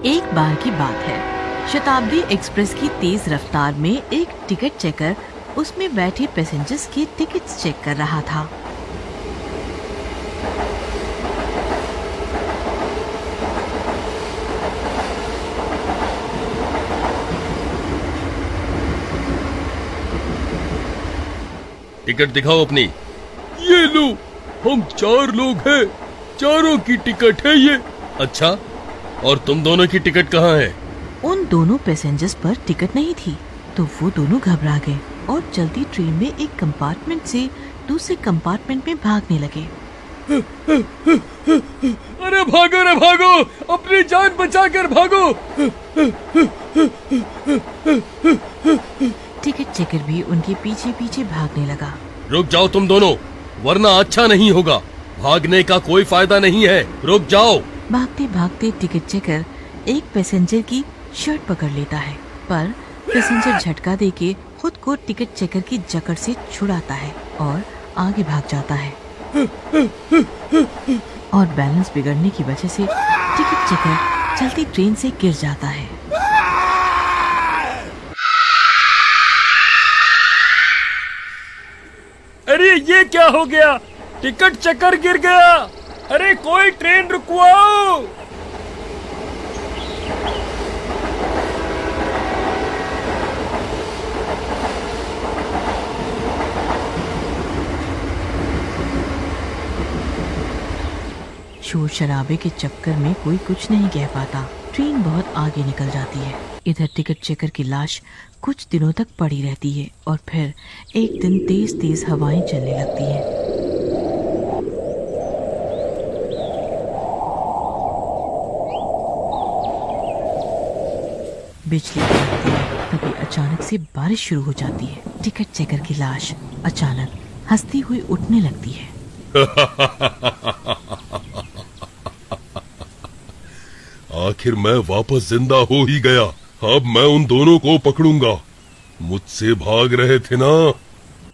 एक बार की बात है, शताब्दी एक्सप्रेस की तेज रफ्तार में एक टिकट चेकर उसमें बैठे पैसेंजर्स की टिकट्स चेक कर रहा था। टिकट दिखाओ अपनी। ये लो, हम 4 लोग हैं, चारों की टिकट है ये। अच्छा, और तुम दोनों की टिकट कहाँ है? उन दोनों पैसेंजर्स पर टिकट नहीं थी, तो वो दोनों घबरा गए और चलती ट्रेन में एक कंपार्टमेंट से दूसरे कंपार्टमेंट में भागने लगे। अरे भागो रे भागो, अपनी जान बचा कर भागो। टिकट चेकर भी उनके पीछे पीछे भागने लगा। रुक जाओ तुम दोनों, वरना अच्छा नहीं होगा। भागने का कोई फायदा नहीं है, रुक जाओ। भागते भागते टिकट चेकर एक पैसेंजर की शर्ट पकड़ लेता है, पर पैसेंजर झटका देके खुद को टिकट चेकर की जकड़ से छुड़ाता है और आगे भाग जाता है। और बैलेंस बिगड़ने की वजह से टिकट चेकर चलती ट्रेन से गिर जाता है। अरे ये क्या हो गया? टिकट चेकर गिर गया। अरे कोई ट्रेन रुकवाओ। शोर शराबे के चक्कर में कोई कुछ नहीं कह पाता। ट्रेन बहुत आगे निकल जाती है। इधर टिकट चेकर की लाश कुछ दिनों तक पड़ी रहती है और फिर एक दिन तेज तेज हवाएं चलने लगती हैं। बिजली कड़कती है, तभी अचानक से बारिश शुरू हो जाती है। टिकट चेकर की लाश अचानक हंसती हुई उठने लगती है। आखिर मैं वापस जिंदा हो ही गया। अब मैं उन दोनों को पकड़ूंगा। मुझसे भाग रहे थे ना।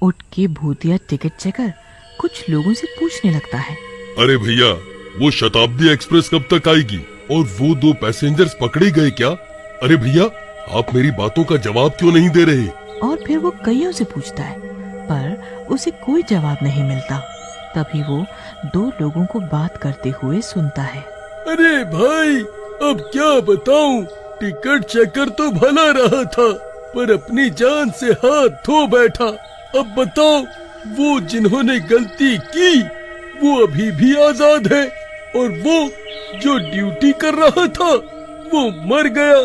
उठ के भूतिया टिकट चेकर कुछ लोगों से पूछने लगता है। अरे भैया, वो शताब्दी एक्सप्रेस कब तक आएगी? और वो 2 पैसेंजर्स पकड़े गए क्या? अरे भैया, आप मेरी बातों का जवाब क्यों नहीं दे रहे? और फिर वो कईयों से पूछता है, पर उसे कोई जवाब नहीं मिलता। तभी वो 2 लोगों को बात करते हुए सुनता है। अरे भाई, अब क्या बताऊं? टिकट चेकर तो भला रहा था, पर अपनी जान से हाथ धो बैठा। अब बताओ, वो जिन्होंने गलती की वो अभी भी आजाद है, और वो जो ड्यूटी कर रहा था वो मर गया।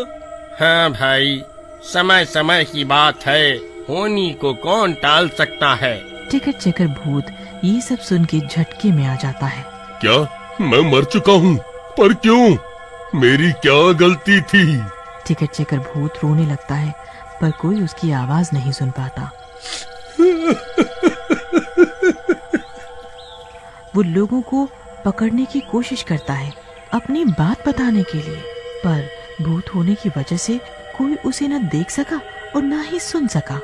हाँ भाई, समय समय की बात है, होनी को कौन टाल सकता है। टिकट चेकर भूत ये सब सुन के झटके में आ जाता है। क्या मैं मर चुका हूँ? पर क्यों? मेरी क्या गलती थी? टिकट चेकर भूत रोने लगता है, पर कोई उसकी आवाज नहीं सुन पाता। वो लोगों को पकड़ने की कोशिश करता है अपनी बात बताने के लिए, पर भूत होने की वजह से कोई उसे न देख सका और न ही सुन सका।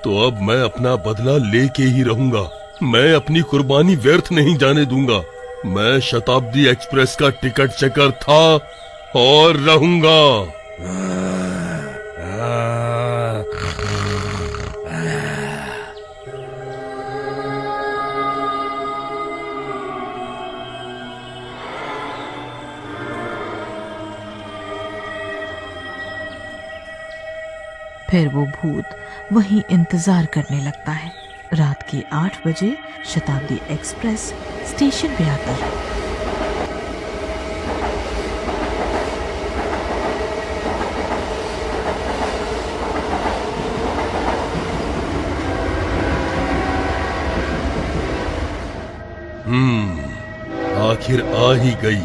तो अब मैं अपना बदला लेके ही रहूंगा। मैं अपनी कुर्बानी व्यर्थ नहीं जाने दूंगा। मैं शताब्दी एक्सप्रेस का टिकट चेकर था और रहूंगा। फिर वो भूत वहीं इंतजार करने लगता है। रात के 8 बजे शताब्दी एक्सप्रेस स्टेशन पे आती है। आखिर आ ही गई।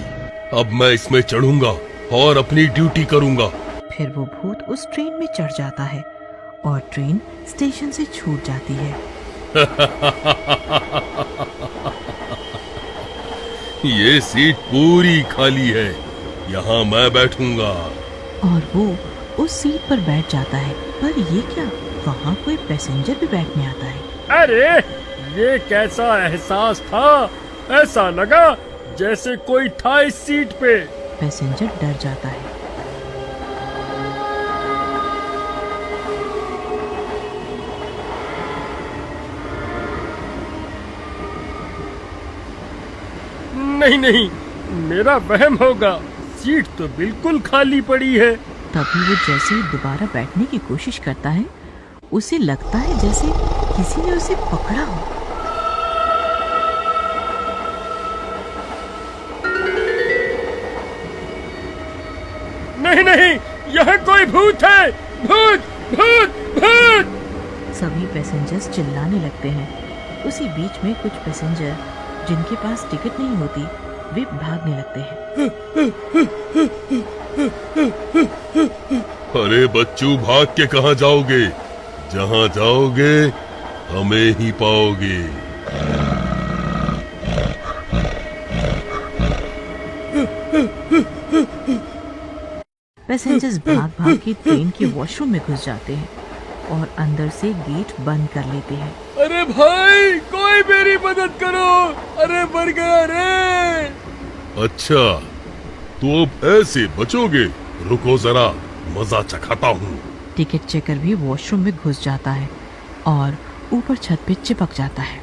अब मैं इसमें चढ़ूंगा और अपनी ड्यूटी करूंगा। फिर वो भूत उस ट्रेन में चढ़ जाता है और ट्रेन स्टेशन से छूट जाती है। ये सीट पूरी खाली है, यहाँ मैं बैठूंगा। और वो उस सीट पर बैठ जाता है, पर ये क्या, वहाँ कोई पैसेंजर भी बैठने आता है। अरे ये कैसा एहसास था? ऐसा लगा जैसे कोई था इस सीट पे। पैसेंजर डर जाता है। नहीं नहीं, मेरा वहम होगा, सीट तो बिल्कुल खाली पड़ी है। तभी वो जैसे ही दोबारा बैठने की कोशिश करता है, उसे लगता है जैसे किसी ने उसे पकड़ा हो। नहीं नहीं, यह कोई भूत है, भूत भूत भूत। सभी पैसेंजर्स चिल्लाने लगते हैं। उसी बीच में कुछ पैसेंजर जिनके पास टिकट नहीं होती, वे भागने लगते हैं। अरे बच्चू, भाग के कहाँ जाओगे? जहाँ जाओगे हमें ही पाओगे। पैसेंजर्स भाग भाग के ट्रेन के वॉशरूम में घुस जाते हैं और अंदर से गेट बंद कर लेते हैं। अरे भाई, कोई मेरी मदद करो, अरे मर गया रे। अच्छा, तो अब ऐसे बचोगे? रुको जरा, मजा चखाता हूँ। टिकट चेकर भी वॉशरूम में घुस जाता है और ऊपर छत पे चिपक जाता है।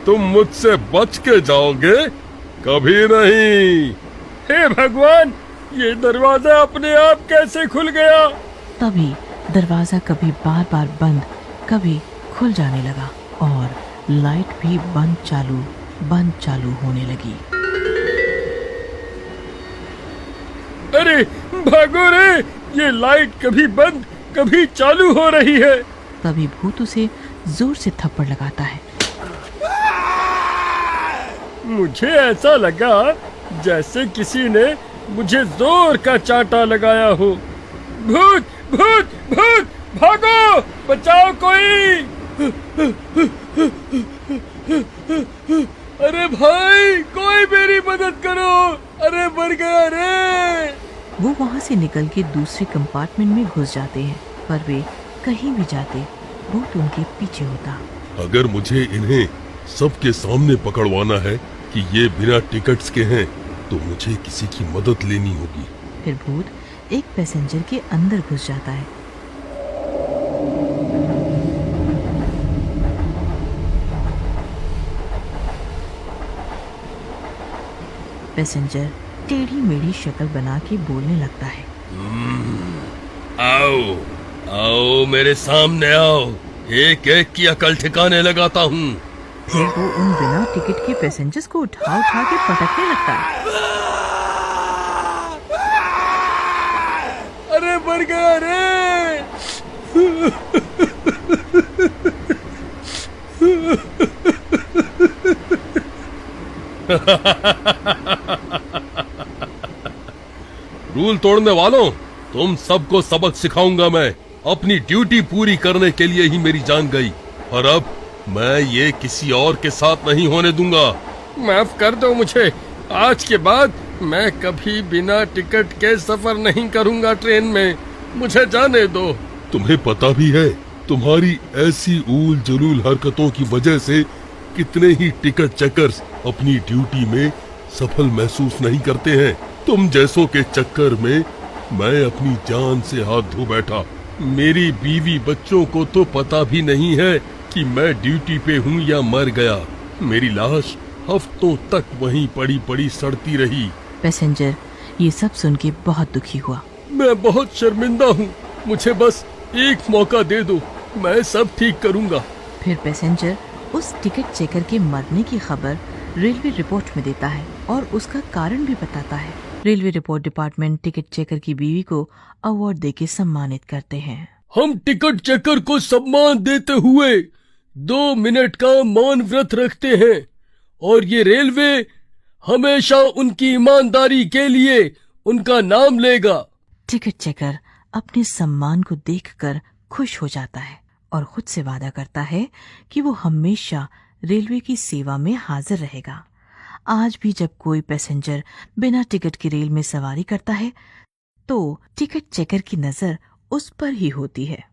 तुम मुझसे बच के जाओगे? कभी नहीं। हे भगवान, ये दरवाजा अपने आप कैसे खुल गया? तभी दरवाजा कभी बार बार बंद, कभी खुल जाने लगा और लाइट भी बंद चालू होने लगी। अरे भागो रे, ये लाइट कभी बंद कभी चालू हो रही है। तभी भूत उसे जोर से थप्पड़ लगाता है। मुझे ऐसा लगा जैसे किसी ने मुझे जोर का चांटा लगाया हो। भूत भूत भूत, भागो, बचाओ कोई। अरे भाई, कोई मेरी मदद करो, अरे मर गया रे। वो वहाँ से निकल के दूसरे कंपार्टमेंट में घुस जाते हैं, पर वे कहीं भी जाते भूत उनके पीछे होता। अगर मुझे इन्हें सबके सामने पकड़वाना है कि ये बिना टिकट्स के हैं, तो मुझे किसी की मदद लेनी होगी। फिर भूत एक पैसेंजर के अंदर घुस जाता है। पैसेंजर टेढ़ी मेढ़ी शक्ल बना के बोलने लगता है। आओ आओ, मेरे सामने आओ, एक एक की अकल ठिकाने लगाता हूँ। फिर वो उन बिना टिकट के पैसेंजर्स को उठा के पटकने लगता है। अरे मर गया रे। रूल तोड़ने वालों, तुम सबको सबक सिखाऊंगा मैं। अपनी ड्यूटी पूरी करने के लिए ही मेरी जान गई, और अब मैं ये किसी और के साथ नहीं होने दूंगा। माफ कर दो मुझे, आज के बाद मैं कभी बिना टिकट के सफर नहीं करूंगा ट्रेन में, मुझे जाने दो। तुम्हें पता भी है, तुम्हारी ऐसी ऊल जलूल हरकतों की वजह से कितने ही टिकट चेकर्स अपनी ड्यूटी में सफल महसूस नहीं करते हैं। तुम जैसों के चक्कर में मैं अपनी जान से हाथ धो बैठा। मेरी बीवी बच्चों को तो पता भी नहीं है कि मैं ड्यूटी पे हूँ या मर गया। मेरी लाश हफ्तों तक वहीं पड़ी पड़ी सड़ती रही। पैसेंजर ये सब सुन के बहुत दुखी हुआ। मैं बहुत शर्मिंदा हूँ, मुझे बस एक मौका दे दो, मैं सब ठीक करूँगा। फिर पैसेंजर उस टिकट चेकर के मरने की खबर रेलवे रिपोर्ट में देता है और उसका कारण भी बताता है। Railway report department ticket checker की बीवी को अवार्ड देके सम्मानित करते हैं। हम टिकट चेकर को सम्मान देते हुए 2 मिनट का मौन व्रत रखते हैं और ये रेलवे हमेशा उनकी ईमानदारी के लिए उनका नाम लेगा। टिकट चेकर अपने सम्मान को देखकर खुश हो जाता है और खुद से वादा करता है कि वो हमेशा रेलवे की सेवा में हाजिर रहेगा। आज भी जब कोई पैसेंजर बिना टिकट के रेल में सवारी करता है, तो टिकट चेकर की नजर उस पर ही होती है।